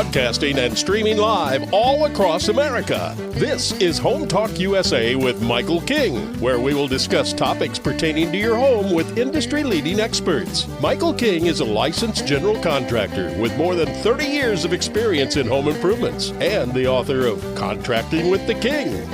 broadcasting and streaming live all across America. This is HomeTalkUSA with Michael King, where we will discuss topics pertaining to your home with industry-leading experts. Michael King is a licensed general contractor with more than 30 years of experience in home improvements and the author of Contracting with the King.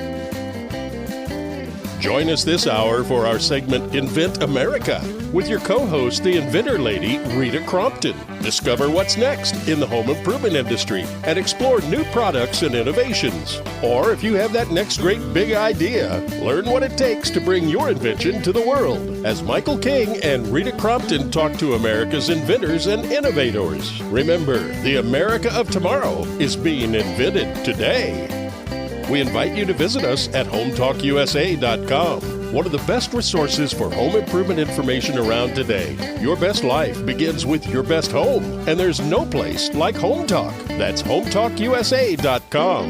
Join us this hour for our segment Invent America with your co-host, the Inventor Lady Rita Crompton. Discover what's next in the home improvement industry and explore new products and innovations. Or if you have that next great big idea, learn what it takes to bring your invention to the world as Michael King and Rita Crompton talk to America's inventors and innovators. Remember, the America of tomorrow is being invented today. We invite you to visit us at HomeTalkUSA.com, one of the best resources for home improvement information around today. Your best life begins with your best home, and there's no place like Home Talk. That's HomeTalkUSA.com.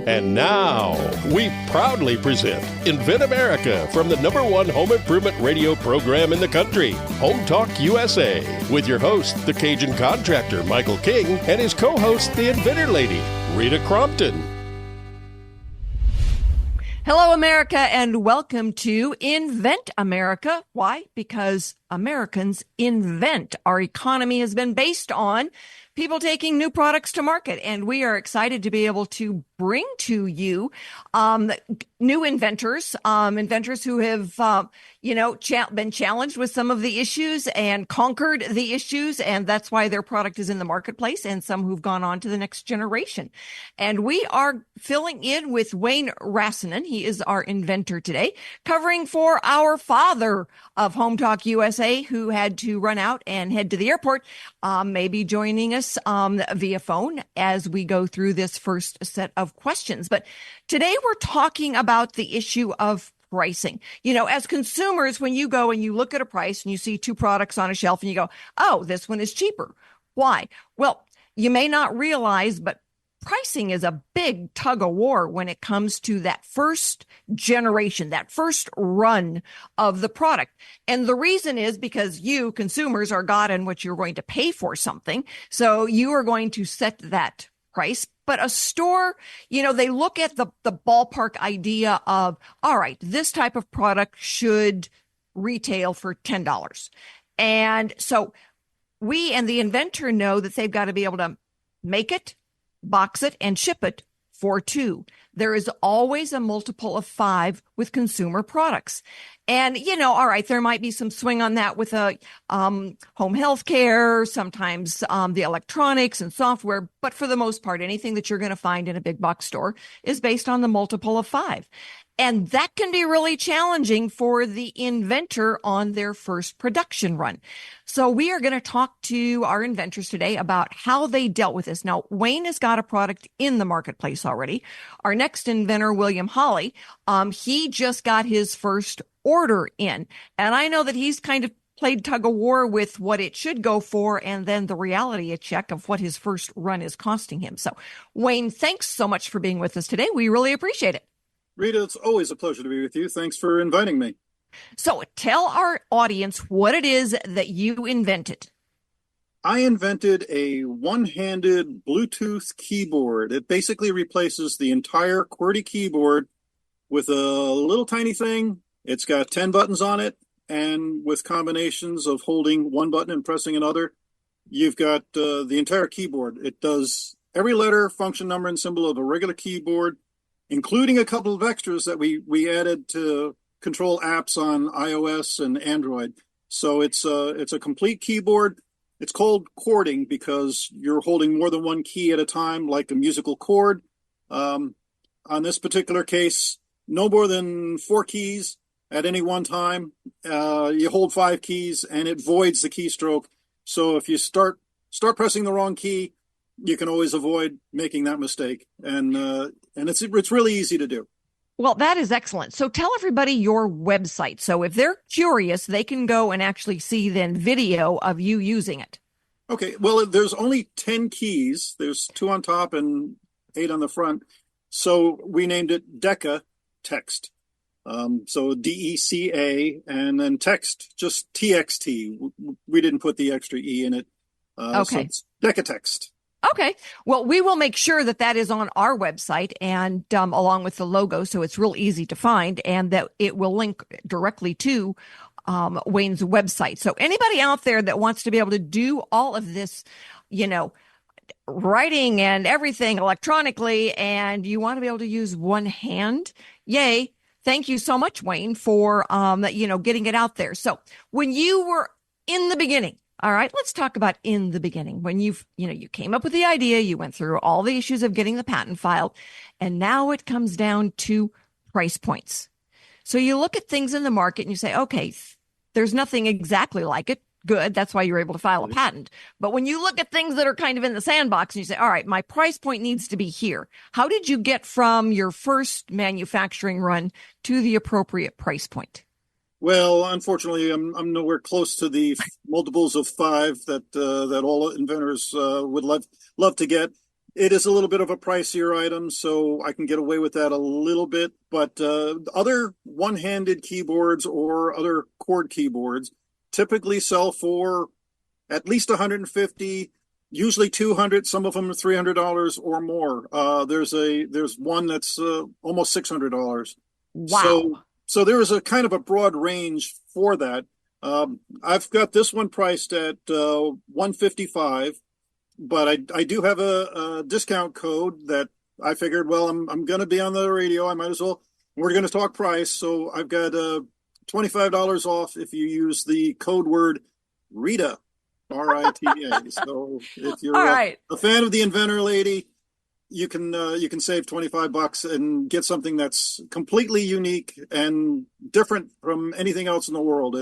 And now, we proudly present Invent America from the #1 home improvement radio program in the country, Home Talk USA, with your host, the Cajun contractor, Michael King, and his co-host, the Inventor Lady, Rita Crompton. Hello, America, and welcome to Invent America. Why? Because Americans invent. Our economy has been based on people taking new products to market, and we are excited to be able to bring to you new inventors, inventors who have, been challenged with some of the issues and conquered the issues, and that's why their product is in the marketplace, and some who've gone on to the next generation. And we are filling in with Wayne Rasanen. He is our inventor today, covering for our father of Home Talk USA, who had to run out and head to the airport, maybe joining us via phone as we go through this first set of questions. But today we're talking about the issue of pricing. You know, as consumers, when you go and you look at a price and you see two products on a shelf and you go, oh, this one is cheaper. Why? Well, you may not realize, but pricing is a big tug of war when it comes to that first generation, that first run of the product. And the reason is because you consumers are God in what you're going to pay for something. So you are going to set that price. But a store, they look at the ballpark idea of, all right, this type of product should retail for $10. And so we and the inventor know that they've got to be able to make it, box it, and ship it for $2. There is always a multiple of 5 with consumer products. And, all right, there might be some swing on that with home health care, sometimes the electronics and software. But for the most part, anything that you're going to find in a big box store is based on the multiple of 5. And that can be really challenging for the inventor on their first production run. So we are going to talk to our inventors today about how they dealt with this. Now, Wayne has got a product in the marketplace already. Our next inventor, William Holley, he just got his first order in. And I know that he's kind of played tug of war with what it should go for and then the reality check of what his first run is costing him. So, Wayne, thanks so much for being with us today. We really appreciate it. Rita, it's always a pleasure to be with you. Thanks for inviting me. So tell our audience what it is that you invented. I invented a one-handed Bluetooth keyboard. It basically replaces the entire QWERTY keyboard with a little tiny thing. It's got 10 buttons on it, and with combinations of holding one button and pressing another, you've got the entire keyboard. It does every letter, function, number, and symbol of a regular keyboard, including a couple of extras that we added to control apps on iOS and Android. So it's a complete keyboard. It's called chording because you're holding more than one key at a time, like a musical chord. On this particular case, no more than 4 keys at any one time. You hold 5 keys and it voids the keystroke. So if you start pressing the wrong key, you can always avoid making that mistake. And it's really easy to do. Well, that is excellent. So tell everybody your website. So if they're curious, they can go and actually see then video of you using it. Okay. Well, there's only 10 keys. There's 2 on top and 8 on the front. So we named it DecaTxt. So DECA and then text, just TXT. We didn't put the extra E in it. Okay. So it's DecaTxt. Okay. Well, we will make sure that that is on our website and along with the logo, so it's real easy to find, and that it will link directly to Wayne's website. So anybody out there that wants to be able to do all of this, writing and everything electronically, and you want to be able to use one hand, yay. Thank you so much, Wayne, for, getting it out there. So when you were in the beginning, all right, let's talk about in the beginning when you came up with the idea, you went through all the issues of getting the patent filed, and now it comes down to price points. So you look at things in the market and you say, okay, there's nothing exactly like it. Good. That's why you're able to file a patent. But when you look at things that are kind of in the sandbox and you say, all right, my price point needs to be here. How did you get from your first manufacturing run to the appropriate price point? Well, unfortunately, I'm nowhere close to the multiples of 5 that all inventors would love to get. It is a little bit of a pricier item, so I can get away with that a little bit. But other one-handed keyboards or other cord keyboards typically sell for at least $150, usually $200. Some of them are $300 or more. There's one that's almost $600. Wow. So there is a kind of a broad range for that. I've got this one priced at $155, but I do have a discount code that I figured, well, I'm going to be on the radio. I might as well. We're going to talk price, so I've got $25 off if you use the code word Rita, RITA. So if you're a fan of the Inventor Lady, you can save $25 and get something that's completely unique and different from anything else in the world.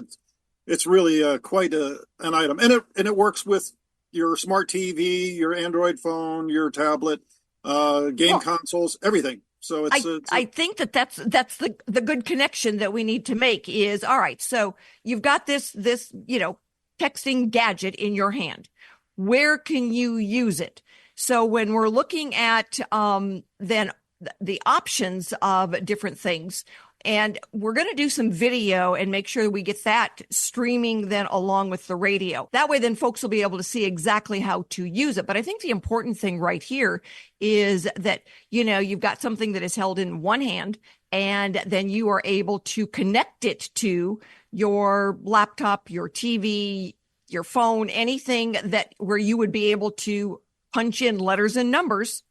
It's really quite an item, and it works with your smart TV, your Android phone, your tablet, game consoles, everything. So I think that's the good connection that we need to make is, all right, so you've got this texting gadget in your hand. Where can you use it? So when we're looking at then the options of different things, and we're going to do some video and make sure that we get that streaming then along with the radio. That way, then folks will be able to see exactly how to use it. But I think the important thing right here is that, you've got something that is held in one hand, and then you are able to connect it to your laptop, your TV, your phone, anything where you would be able to punch in letters and numbers.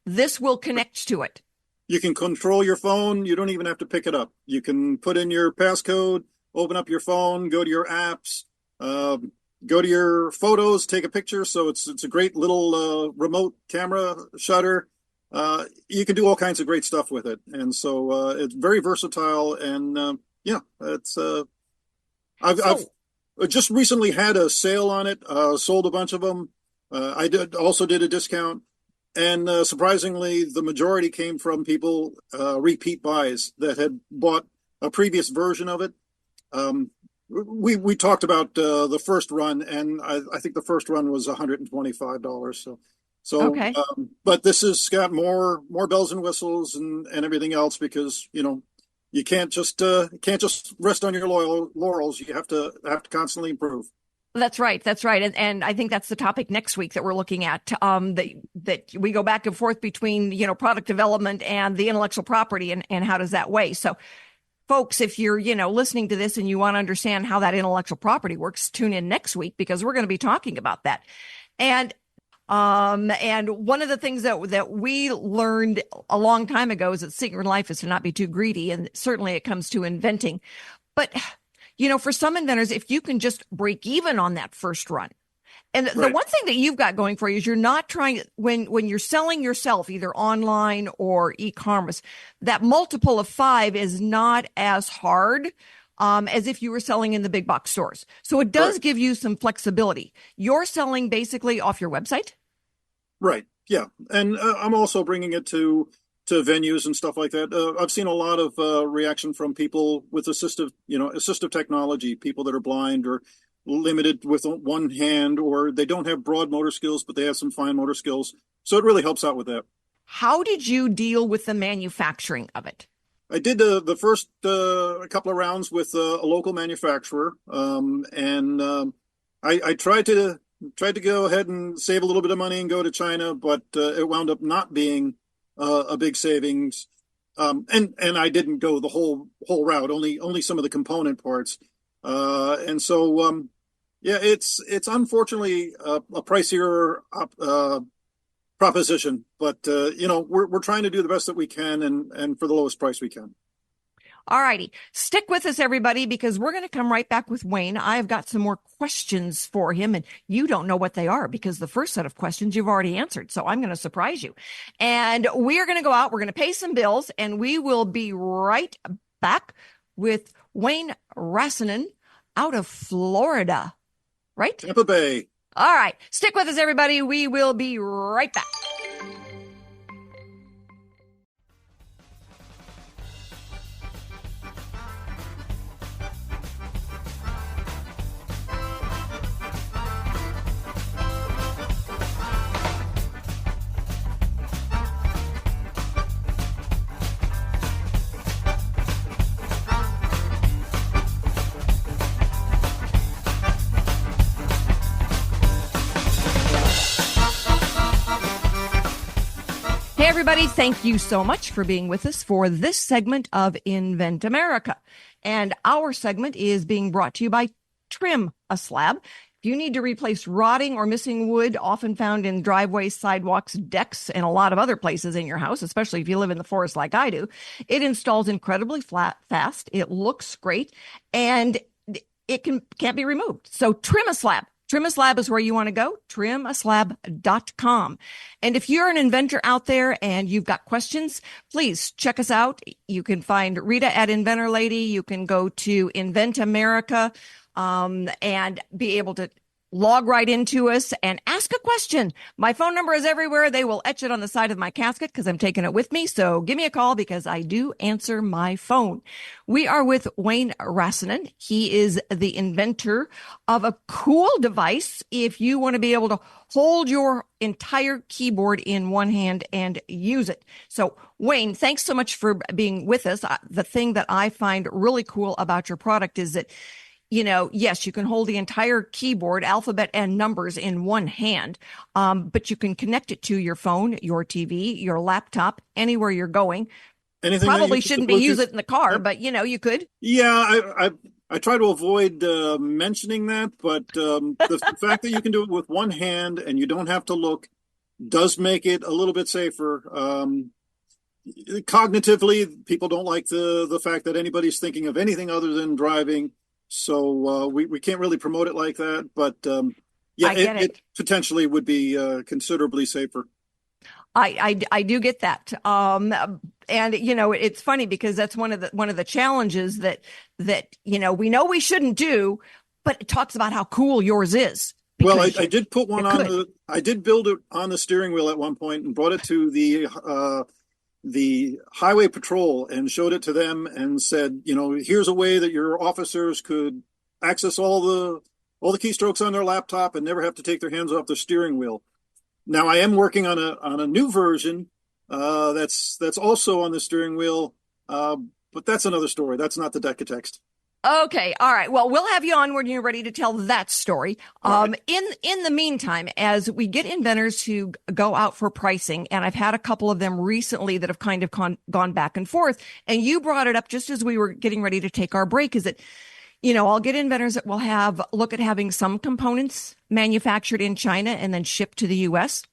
This will connect to it. You can control your phone. You don't even have to pick it up. You can put in your passcode, open up your phone, go to your apps, go to your photos, take a picture. So it's a great little remote camera shutter. You can do all kinds of great stuff with it. And so it's very versatile. And I've just recently had a sale on it, sold a bunch of them. I also did a discount. And surprisingly, the majority came from people, repeat buys that had bought a previous version of it. We talked about the first run, and I think the first run was $125. So okay. But this has got more bells and whistles and everything else, because you can't just rest on your laurels. You have to constantly improve. That's right. And I think that's the topic next week that we're looking at, that we go back and forth between, product development and the intellectual property and how does that weigh? So folks, if you're, listening to this and you want to understand how that intellectual property works, tune in next week because we're going to be talking about that. And one of the things that we learned a long time ago is that the secret in life is to not be too greedy. And certainly it comes to inventing, but for some inventors, if you can just break even on that first run. And the one thing that you've got going for you is you're not trying, when you're selling yourself, either online or e-commerce, that multiple of 5 is not as hard as if you were selling in the big box stores. So it does give you some flexibility. You're selling basically off your website? Right. Yeah. And I'm also bringing it to venues and stuff like that. I've seen a lot of reaction from people with assistive technology, people that are blind or limited with one hand, or they don't have broad motor skills, but they have some fine motor skills. So it really helps out with that. How did you deal with the manufacturing of it? I did the first couple of rounds with a local manufacturer, and I tried to tried to go ahead and save a little bit of money and go to China, but it wound up not being a big savings. And I didn't go the whole route, only some of the component parts. And so, yeah, it's unfortunately a pricier proposition, but we're trying to do the best that we can and for the lowest price we can. All righty. Stick with us, everybody, because we're going to come right back with Wayne. I've got some more questions for him, and you don't know what they are because the first set of questions you've already answered. So I'm going to surprise you. And we are going to go out. We're going to pay some bills, and we will be right back with Wayne Rasanen out of Florida, right? Tampa Bay. All right. Stick with us, everybody. We will be right back. Everybody, thank you so much for being with us for this segment of Invent America. And our segment is being brought to you by Trim a Slab. If you need to replace rotting or missing wood, often found in driveways, sidewalks, decks, and a lot of other places in your house, especially if you live in the forest like I do, it installs incredibly fast. It looks great, and it can't be removed. So Trim a Slab. Trim a Slab is where you want to go, trimaslab.com. And if you're an inventor out there and you've got questions, please check us out. You can find Rita at Inventor Lady. You can go to Invent America and be able to log right into us and ask a question. My phone number is everywhere. They will etch it on the side of my casket because I'm taking it with me. So give me a call because I do answer my phone. We are with Wayne Rasanen. He is the inventor of a cool device if you want to be able to hold your entire keyboard in one hand and use it. So Wayne, thanks so much for being with us. The thing that I find really cool about your product is that yes, you can hold the entire keyboard, alphabet and numbers in one hand, but you can connect it to your phone, your TV, your laptop, anywhere you're going. Anything Probably shouldn't be use it in the car, but you could. Yeah, I try to avoid mentioning that, but the fact that you can do it with one hand and you don't have to look does make it a little bit safer. Cognitively, people don't like the fact that anybody's thinking of anything other than driving. So we can't really promote it like that, but it potentially would be considerably safer. I do get that. And it's funny because that's one of the challenges that we know we shouldn't do, but it talks about how cool yours is. Well, I did put one on I did build it on the steering wheel at one point and brought it to the highway patrol and showed it to them and said, here's a way that your officers could access all the keystrokes on their laptop and never have to take their hands off the steering wheel. Now I am working on a new version that's also on the steering wheel, but that's another story. That's not the DecaTxt. Okay. All right. Well, we'll have you on when you're ready to tell that story. Right. In the meantime, as we get inventors who go out for pricing, and I've had a couple of them recently that have kind of gone back and forth, and you brought it up just as we were getting ready to take our break, is that, I'll get inventors that will look at having some components manufactured in China and then shipped to the U.S.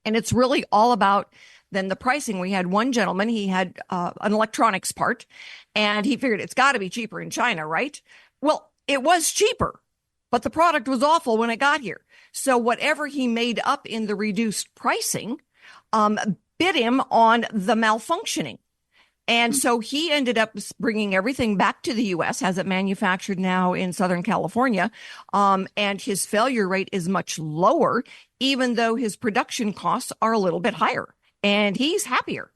And it's really all about then the pricing. We had one gentleman, he had an electronics part, and he figured it's got to be cheaper in China, right? Well, it was cheaper, but the product was awful when it got here. So whatever he made up in the reduced pricing bit him on the malfunctioning. And so he ended up bringing everything back to the U.S., has it manufactured now in Southern California, and his failure rate is much lower, even though his production costs are a little bit higher. And he's happier.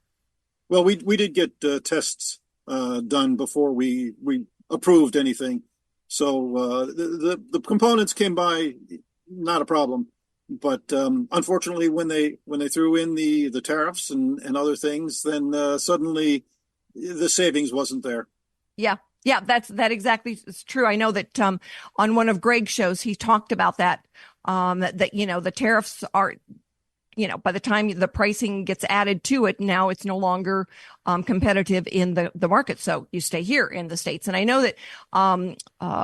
Well, we did get tests done before we approved anything. So the components came by, not a problem. But unfortunately, when they threw in the tariffs and other things, then suddenly the savings wasn't there. Yeah, that exactly is true. I know that on one of Greg's shows, he talked about that. that, the tariffs are, by the time the pricing gets added to it, now it's no longer competitive in the market. So you stay here in the States. And I know that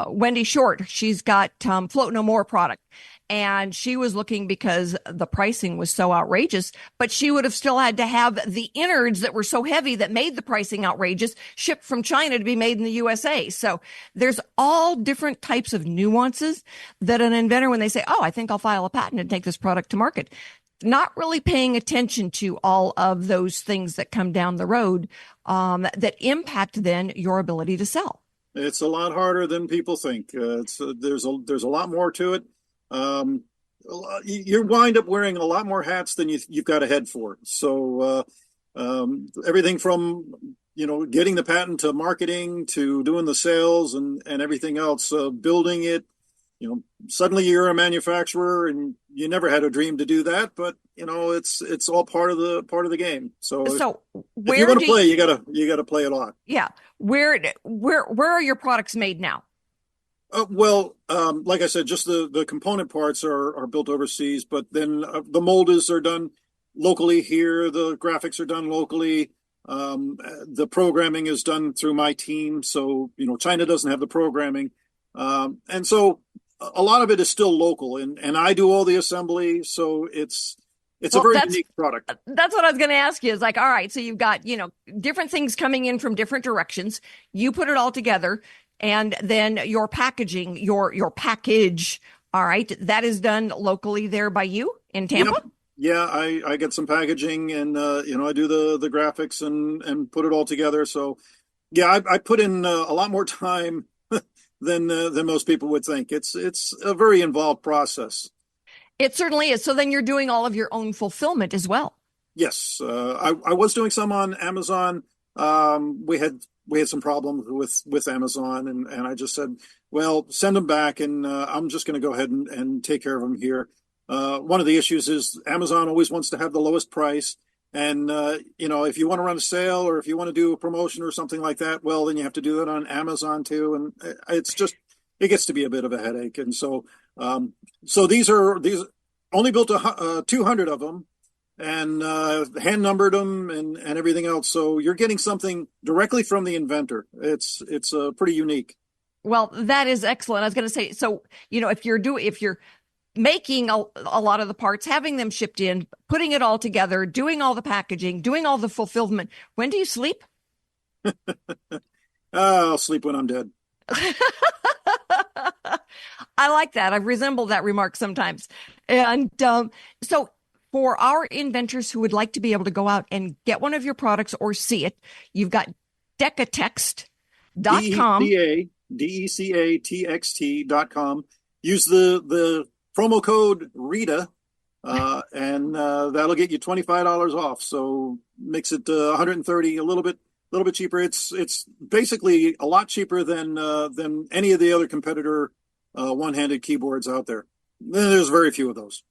Wendy Short, she's got Float No More product. And she was looking because the pricing was so outrageous, but she would have still had to have the innards that were so heavy that made the pricing outrageous shipped from China to be made in the USA. So there's all different types of nuances that an inventor, when they say, oh, I think I'll file a patent and take this product to market, not really paying attention to all of those things that come down the road that impact then your ability to sell. It's a lot harder than people think. There's a lot more to it. You wind up wearing a lot more hats than you've got a head for. So everything from getting the patent to marketing to doing the sales and everything else, building it. Suddenly you're a manufacturer and you never had a dream to do that, but it's all part of the game. So if you want to play, you gotta play a lot. Yeah. Where are your products made now? Like I said, just the component parts are built overseas, but then the molders are done locally here. The graphics are done locally. The programming is done through my team. So, China doesn't have the programming. And so a lot of it is still local and I do all the assembly. So it's a very unique product. That's what I was going to ask you is like, all right, so you've got, different things coming in from different directions. You put it all together. And then your packaging, your package, all right, that is done locally there by you in Tampa? Yeah, I get some packaging and, I do the graphics and put it all together. So, yeah, I put in a lot more time than most people would think. It's a very involved process. It certainly is. So then you're doing all of your own fulfillment as well. Yes, I was doing some on Amazon. We had some problems with Amazon and I just said, well, send them back and I'm just going to go ahead and take care of them here. One of the issues is Amazon always wants to have the lowest price. And, if you want to run a sale or if you want to do a promotion or something like that, well, then you have to do that on Amazon too. And it gets to be a bit of a headache. And so these only built 200 of them. And hand numbered them and everything else. So you're getting something directly from the inventor. It's pretty unique. Well, that is excellent. I was going to say, so if you're making a lot of the parts, having them shipped in, putting it all together, doing all the packaging, doing all the fulfillment, when do you sleep? I'll sleep when I'm dead. I like that. I've resembled that remark sometimes. And so for our inventors who would like to be able to go out and get one of your products or see it, you've got DecaTxt.com. DecaTxt.com. Use the promo code Rita, and that'll get you $25 off. So makes it $130, a little bit cheaper. It's basically a lot cheaper than any of the other competitor one-handed keyboards out there. There's very few of those.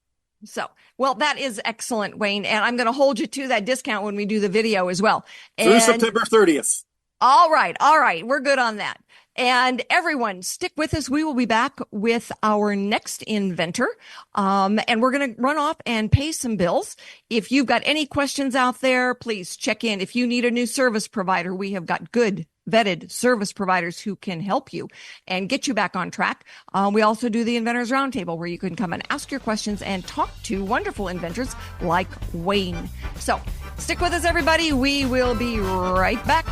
So, well, that is excellent, Wayne. And I'm going to hold you to that discount when we do the video as well. Through September 30th. All right. We're good on that. And everyone, stick with us. We will be back with our next inventor. And we're going to run off and pay some bills. If you've got any questions out there, please check in. If you need a new service provider, we have got good vetted service providers who can help you and get you back on track. We also do the Inventors Roundtable where you can come and ask your questions and talk to wonderful inventors like Wayne. So stick with us, everybody. We will be right back.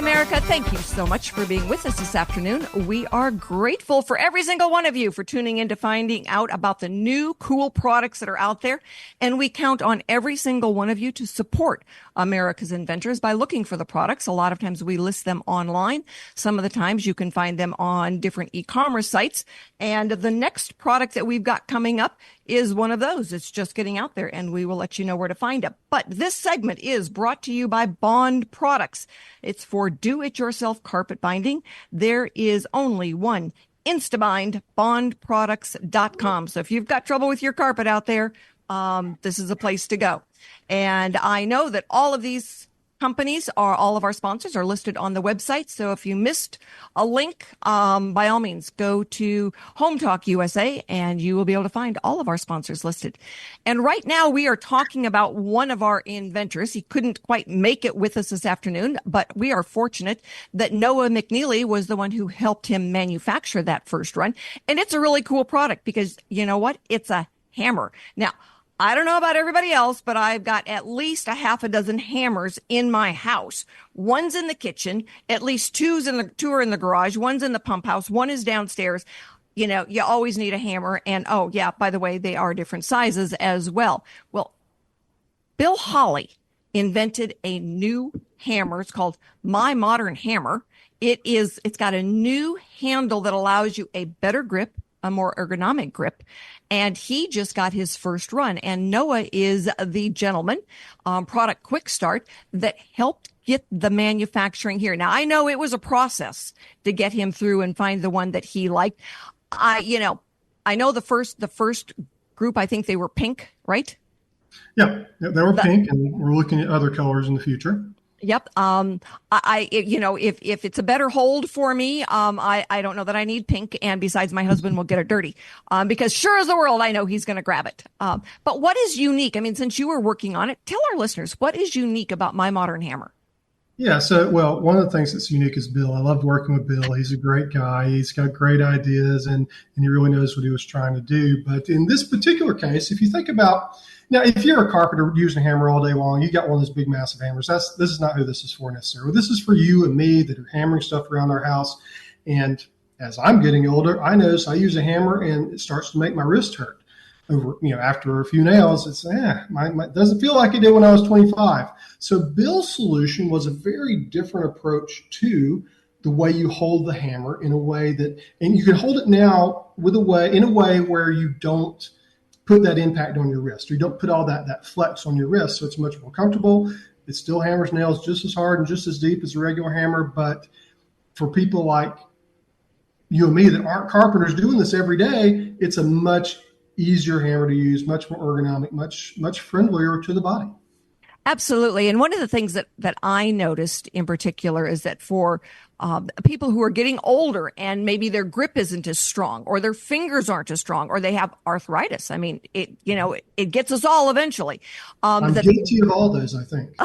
America, thank you so much for being with us this afternoon. We are grateful for every single one of you for tuning in to finding out about the new cool products that are out there. And we count on every single one of you to support America's inventors by looking for the products. A lot of times we list them online. Some of the times you can find them on different e-commerce sites. And the next product that we've got coming up is one of those. It's just getting out there, and we will let you know where to find it. But this segment is brought to you by Bond Products. It's for do-it-yourself carpet binding. There is only one Instabind, bondproducts.com. So if you've got trouble with your carpet out there, this is a place to go. And I know that all of these companies all of our sponsors are listed on the website. So if you missed a link, by all means, go to HomeTalkUSA and you will be able to find all of our sponsors listed. And right now we are talking about one of our inventors. He couldn't quite make it with us this afternoon, but we are fortunate that Noah McNeely was the one who helped him manufacture that first run. And it's a really cool product because you know what? It's a hammer. Now, I don't know about everybody else, but I've got at least a half a dozen hammers in my house. One's in the kitchen, at least two are in the garage, one's in the pump house, one is downstairs. You know, you always need a hammer. And oh yeah, by the way, they are different sizes as well. Well, Bill Holley invented a new hammer. It's called My Modern Hammer. It's got a new handle that allows you a better grip, a more ergonomic grip. And he just got his first run. And Noah is the gentleman, Product QuickStart, that helped get the manufacturing here. Now, I know it was a process to get him through and find the one that he liked. I know the first group, I think they were pink, right? Yeah, they were pink, and we're looking at other colors in the future. Yep. If it's a better hold for me, I don't know that I need pink. And besides, my husband will get it dirty, because sure as the world, I know he's going to grab it. But what is unique? I mean, since you were working on it, tell our listeners, what is unique about My Modern Hammer? Yeah. So, well, one of the things that's unique is Bill. I loved working with Bill. He's a great guy. He's got great ideas and he really knows what he was trying to do. But in this particular case, if you think about, now, if you're a carpenter using a hammer all day long, you got one of those big, massive hammers. This is not who this is for necessarily. This is for you and me that are hammering stuff around our house. And as I'm getting older, I notice I use a hammer and it starts to make my wrist hurt. After a few nails, it's it doesn't feel like it did when I was 25. So Bill's solution was a very different approach to the way you hold the hammer in a way that, and you can hold it now in a way where you don't put that impact on your wrist, or you don't put all that flex on your wrist. So it's much more comfortable. It still hammers nails just as hard and just as deep as a regular hammer. But for people like you and me that aren't carpenters doing this every day, it's a much easier hammer to use, much more ergonomic, much friendlier to the body. Absolutely. And one of the things that I noticed in particular is that for people who are getting older and maybe their grip isn't as strong or their fingers aren't as strong or they have arthritis. I mean, it gets us all eventually. I'm guilty of all those, I think.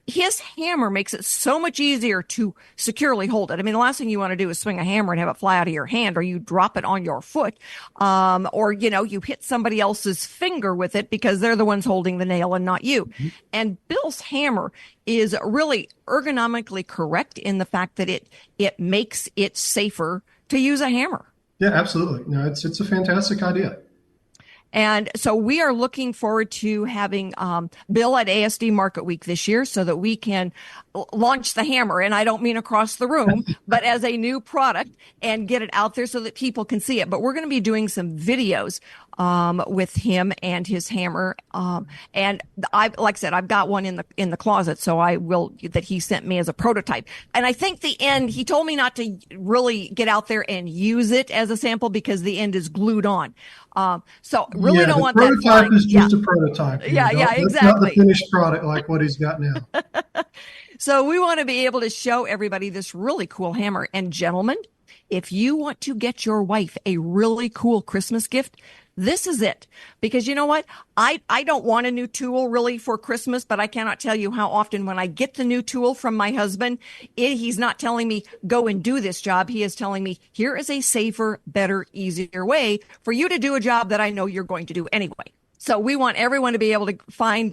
His hammer makes it so much easier to securely hold it. I mean, the last thing you want to do is swing a hammer and have it fly out of your hand, or you drop it on your foot, or you hit somebody else's finger with it because they're the ones holding the nail and not you. Mm-hmm. And Bill's hammer is really ergonomically correct in the fact that it makes it safer to use a hammer. Yeah, absolutely. No, it's a fantastic idea. And so we are looking forward to having Bill at ASD Market Week this year so that we can launch the hammer. And I don't mean across the room, but as a new product, and get it out there so that people can see it. But we're going to be doing some videos with him and his hammer. And like I said, I've got one in the closet, so that he sent me as a prototype. And I think the end, he told me not to really get out there and use it as a sample because the end is glued on. So really don't want that. The prototype is just a prototype. Yeah, exactly. It's not the finished product like what he's got now. So we want to be able to show everybody this really cool hammer. And gentlemen, if you want to get your wife a really cool Christmas gift, this is it. Because you know what? I don't want a new tool really for Christmas, but I cannot tell you how often when I get the new tool from my husband, he's not telling me, go and do this job. He is telling me, here is a safer, better, easier way for you to do a job that I know you're going to do anyway. So we want everyone to be able to find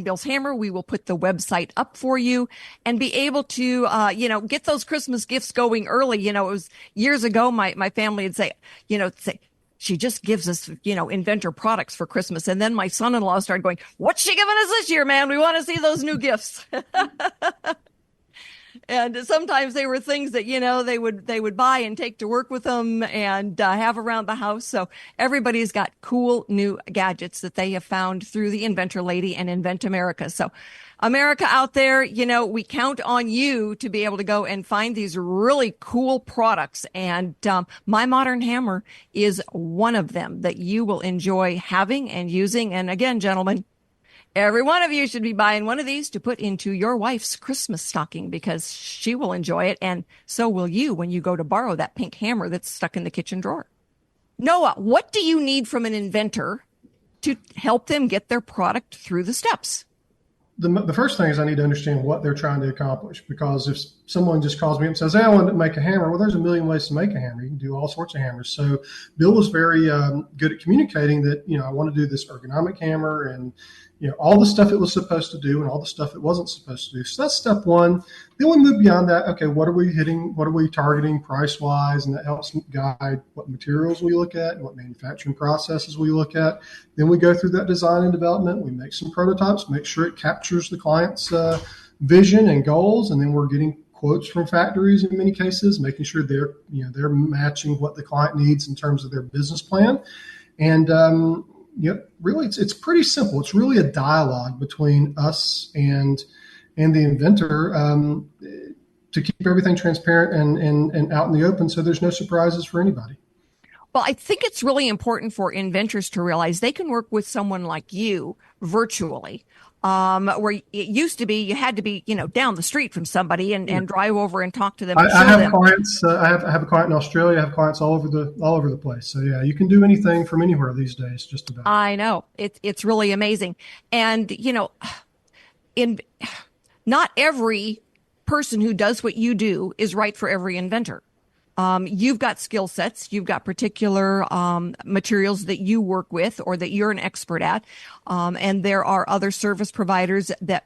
Bill's hammer. We will put the website up for you and be able to, get those Christmas gifts going early. It was years ago, my family would say, she just gives us, Inventor products for Christmas. And then my son-in-law started going, what's she giving us this year, man? We want to see those new gifts. And sometimes they were things that, they would buy and take to work with them and have around the house. So everybody's got cool new gadgets that they have found through the Inventor Lady and Invent America. So America out there, we count on you to be able to go and find these really cool products. And My Modern Hammer is one of them that you will enjoy having and using. And again, gentlemen, every one of you should be buying one of these to put into your wife's Christmas stocking because she will enjoy it. And so will you when you go to borrow that pink hammer that's stuck in the kitchen drawer. Noah, what do you need from an inventor to help them get their product through the steps? The first thing is I need to understand what they're trying to accomplish, because if someone just calls me up and says, hey, I want to make a hammer, well, there's a million ways to make a hammer. You can do all sorts of hammers. So Bill was very good at communicating that, I want to do this ergonomic hammer and, all the stuff it was supposed to do and all the stuff it wasn't supposed to do. So that's step one. Then we move beyond that. Okay, what are we hitting? What are we targeting price-wise? And that helps guide what materials we look at and what manufacturing processes we look at. Then we go through that design and development. We make some prototypes, make sure it captures the client's vision and goals. And then we're getting quotes from factories in many cases, making sure they're matching what the client needs in terms of their business plan. And really, it's pretty simple. It's really a dialogue between us and the inventor to keep everything transparent and out in the open, so there's no surprises for anybody. Well, I think it's really important for inventors to realize they can work with someone like you virtually. Where it used to be, you had to be, down the street from somebody and drive over and talk to them. I have clients. I have a client in Australia. I have clients all over the place. So yeah, you can do anything from anywhere these days, just about. I know it's really amazing, and not every person who does what you do is right for every inventor. You've got skill sets, you've got particular materials that you work with or that you're an expert at. And there are other service providers that,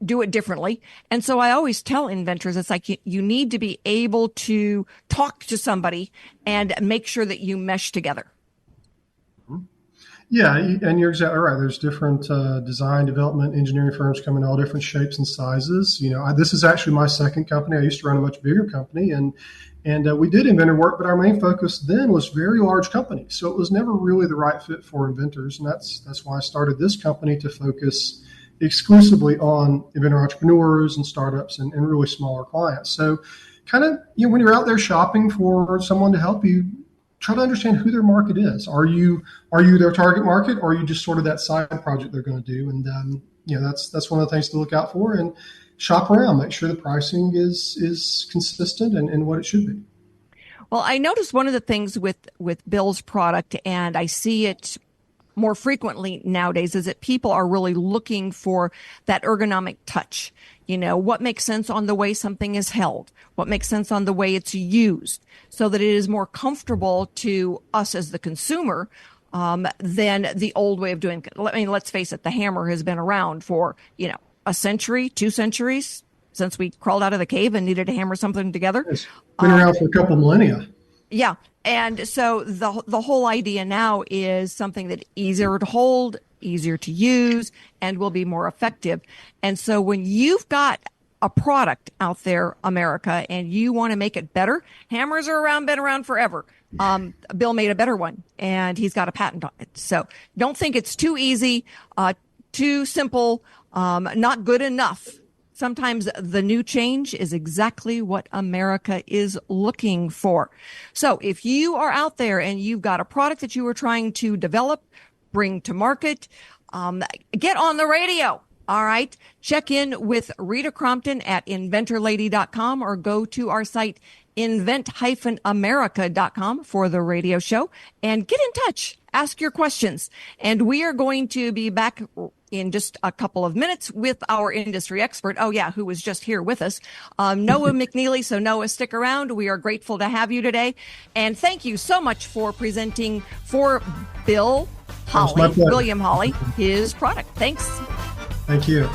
do it differently. And so I always tell inventors, it's like you need to be able to talk to somebody and make sure that you mesh together. Yeah, and you're exactly right. There's different design, development, engineering firms come in all different shapes and sizes. This is actually my second company. I used to run a much bigger company, and we did inventor work, but our main focus then was very large companies. So it was never really the right fit for inventors, and that's why I started this company to focus exclusively on inventor entrepreneurs and startups and really smaller clients. So kind of, when you're out there shopping for someone to help you, try to understand who their market is. Are you their target market, or are you just sort of that side project they're going to do? And that's one of the things to look out for, and shop around, make sure the pricing is consistent and what it should be. Well, I noticed one of the things with Bill's product, and I see it more frequently nowadays, is that people are really looking for that ergonomic touch. What makes sense on the way something is held, what makes sense on the way it's used, so that it is more comfortable to us as the consumer than the old way of doing it. Let's face it, the hammer has been around for, a century, 2 centuries, since we crawled out of the cave and needed to hammer something together. It's been around for a couple millennia. Yeah. And so the whole idea now is something that's easier to hold, easier to use, and will be more effective. And so when you've got a product out there, America, and you want to make it better, hammers been around forever. Bill made a better one, and he's got a patent on it. So don't think it's too easy, too simple, not good enough. Sometimes the new change is exactly what America is looking for. So if you are out there and you've got a product that you are trying to develop, bring to market, get on the radio. All right. Check in with Rita Crompton at inventorlady.com or go to our site, invent-america.com for the radio show, and get in touch. Ask your questions. And we are going to be back in just a couple of minutes with our industry expert. Oh, yeah, who was just here with us, Noah McNeely. So, Noah, stick around. We are grateful to have you today. And thank you so much for presenting for Bill Holley, William Holley, his product. Thanks. Thank you.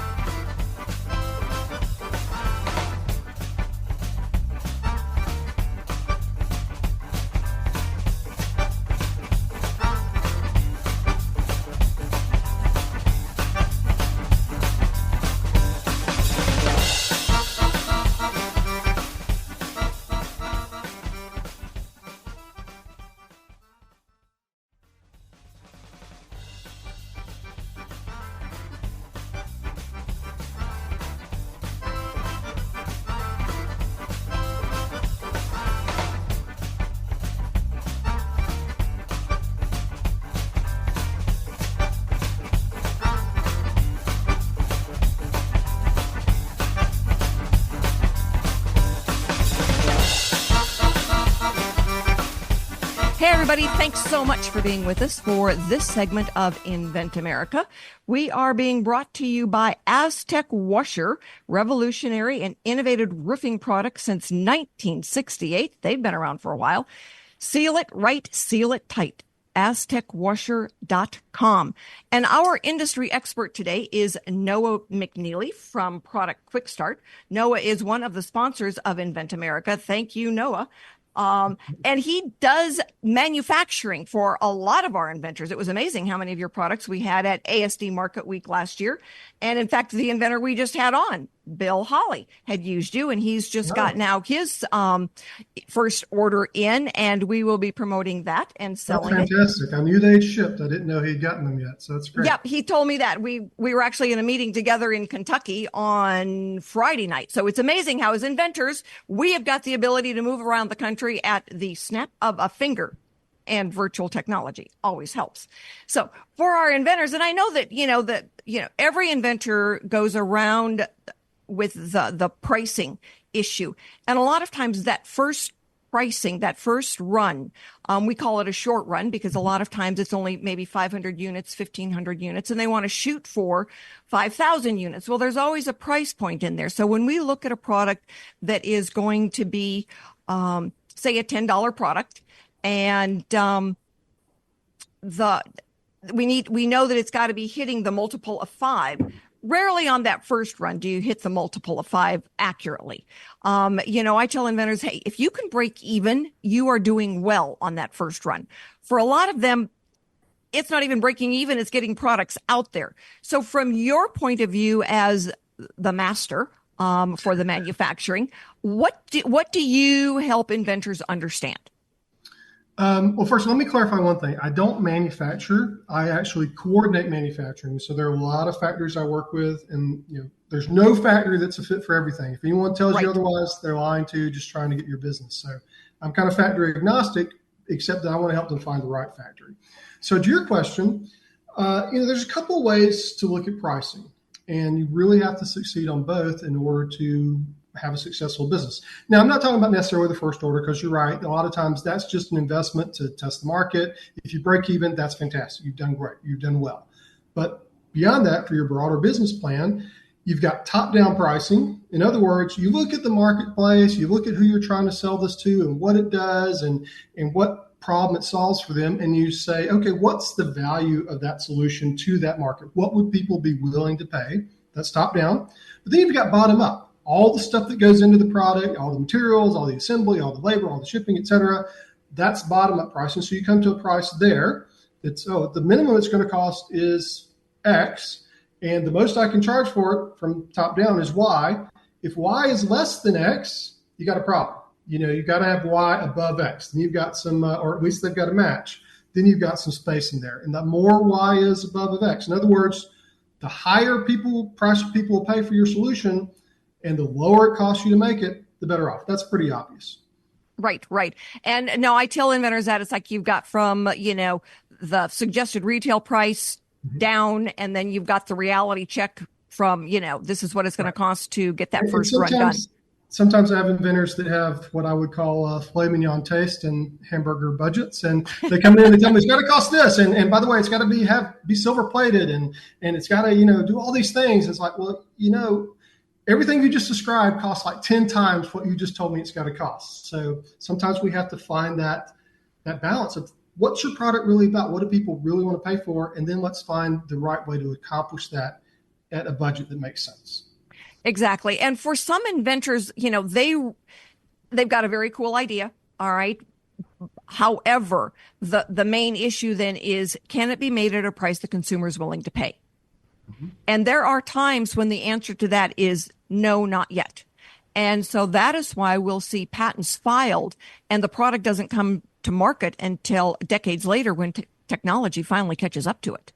Hey, everybody. Thanks so much for being with us for this segment of Invent America. We are being brought to you by Aztec Washer, revolutionary and innovative roofing product since 1968. They've been around for a while. Seal it right, seal it tight. AztecWasher.com. And our industry expert today is Noah McNeely from Product QuickStart. Noah is one of the sponsors of Invent America. Thank you, Noah. And he does manufacturing for a lot of our inventors. It was amazing how many of your products we had at ASD Market Week last year. And in fact, the inventor we just had on, Bill Holley, had used you, and he's just got now his first order in, and we will be promoting that and selling That's fantastic. I knew they'd shipped. I didn't know he'd gotten them yet, so that's great. Yep, he told me that. We were actually in a meeting together in Kentucky on Friday night. So it's amazing how, as inventors, we have got the ability to move around the country at the snap of a finger. And virtual technology always helps. So for our inventors, and I know that, every inventor goes around with the pricing issue. And a lot of times that first pricing, that first run, we call it a short run because a lot of times it's only maybe 500 units, 1,500 units, and they want to shoot for 5,000 units. Well, there's always a price point in there. So when we look at a product that is going to be, say, a $10 product, and we know that it's got to be hitting the multiple of 5. Rarely on that first run do you hit the multiple of 5 accurately. I tell inventors, hey, if you can break even, you are doing well on that first run. For a lot of them, it's not even breaking even, it's getting products out there. So from your point of view as the master for the manufacturing, what do you help inventors understand? Well, first, let me clarify one thing. I don't manufacture. I actually coordinate manufacturing. So there are a lot of factories I work with, and there's no factory that's a fit for everything. If anyone tells you otherwise, they're lying to you, just trying to get your business. So I'm kind of factory agnostic, except that I want to help them find the right factory. So to your question, there's a couple of ways to look at pricing, and you really have to succeed on both in order to have a successful business. Now, I'm not talking about necessarily the first order, because you're right. A lot of times that's just an investment to test the market. If you break even, that's fantastic. You've done great. You've done well. But beyond that, for your broader business plan, you've got top-down pricing. In other words, you look at the marketplace, you look at who you're trying to sell this to and what it does and what problem it solves for them, and you say, okay, what's the value of that solution to that market? What would people be willing to pay? That's top-down. But then you've got bottom-up. All the stuff that goes into the product, all the materials, all the assembly, all the labor, all the shipping, et cetera, that's bottom-up pricing. So you come to a price there that's, the minimum it's going to cost is X, and the most I can charge for it from top down is Y. If Y is less than X, you got a problem. You got to have Y above X. Then you've got some, or at least they've got a match. Then you've got some space in there. And the more Y is above of X. In other words, the higher price people will pay for your solution, and the lower it costs you to make it, the better off. That's pretty obvious. Right. And no, I tell inventors that it's like you've got from, the suggested retail price down, and then you've got the reality check from, this is what it's going to cost to get that first run done. Sometimes I have inventors that have what I would call filet mignon taste and hamburger budgets, and they come in and tell me it's got to cost this, and by the way, it's got to be silver plated, and it's got to do all these things. It's like, well, everything you just described costs like 10 times what you just told me it's got to cost. So sometimes we have to find that balance of what's your product really about? What do people really want to pay for? And then let's find the right way to accomplish that at a budget that makes sense. Exactly. And for some inventors, they've got a very cool idea. All right. However, the main issue then is, can it be made at a price the consumer is willing to pay? Mm-hmm. And there are times when the answer to that is no, not yet. And so that is why we'll see patents filed and the product doesn't come to market until decades later when technology finally catches up to it.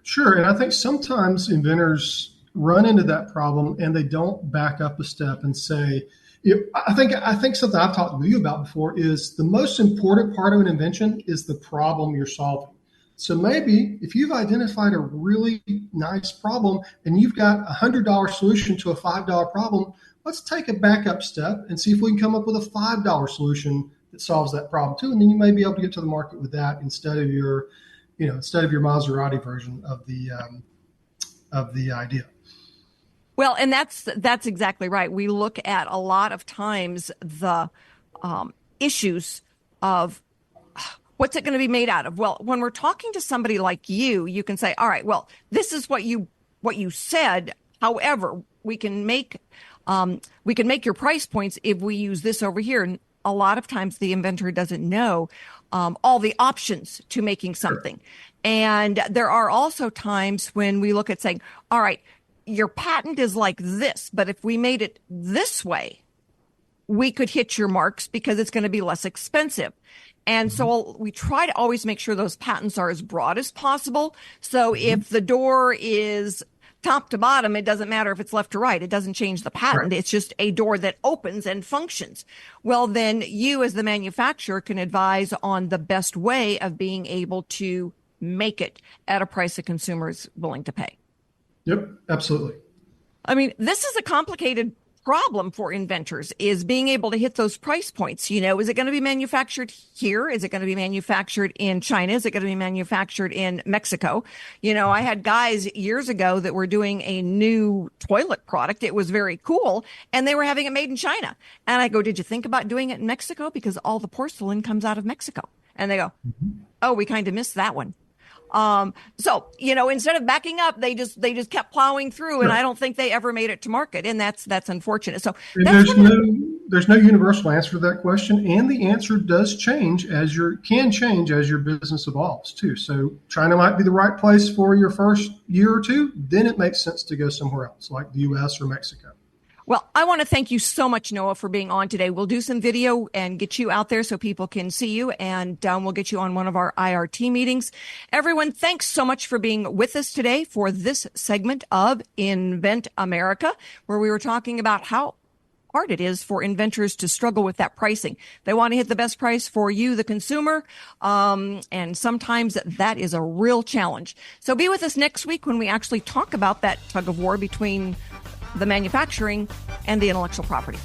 Sure. And I think sometimes inventors run into that problem and they don't back up a step and say, I think something I've talked to you about before is the most important part of an invention is the problem you're solving. So maybe if you've identified a really nice problem and you've got a $100 solution to a $5 problem, let's take a backup step and see if we can come up with a $5 solution that solves that problem too. And then you may be able to get to the market with that instead of your Maserati version of the idea. Well, and that's exactly right. We look at a lot of times the issues of what's it going to be made out of. Well, when we're talking to somebody like you can say, all right, well, this is what you said. However, we can make your price points if we use this over here. And a lot of times the inventor doesn't know all the options to making something. And there are also times when we look at saying, all right, your patent is like this, but if we made it this way, we could hit your marks because it's going to be less expensive. And so we try to always make sure those patents are as broad as possible. So if the door is top to bottom, it doesn't matter if it's left to right. It doesn't change the patent. Right. It's just a door that opens and functions. Well, then you as the manufacturer can advise on the best way of being able to make it at a price the consumer is willing to pay. Yep, absolutely. I mean, this is a complicated problem for inventors, is being able to hit those price points. Is it going to be manufactured here? Is it going to be manufactured in China? Is it going to be manufactured in Mexico? I had guys years ago that were doing a new toilet product. It was very cool. And they were having it made in China. And I go, did you think about doing it in Mexico? Because all the porcelain comes out of Mexico. And they go, oh, we kind of missed that one. So, instead of backing up, they just kept plowing through, and right. I don't think they ever made it to market. And that's unfortunate. So there's no universal answer to that question. And the answer does change can change as your business evolves too. So China might be the right place for your first year or two. Then it makes sense to go somewhere else like the US or Mexico. Well, I want to thank you so much, Noah, for being on today. We'll do some video and get you out there so people can see you, and we'll get you on one of our IRT meetings. Everyone, thanks so much for being with us today for this segment of Invent America, where we were talking about how hard it is for inventors to struggle with that pricing. They want to hit the best price for you, the consumer, and sometimes that is a real challenge. So be with us next week when we actually talk about that tug of war between the manufacturing and the intellectual property.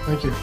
Thank you.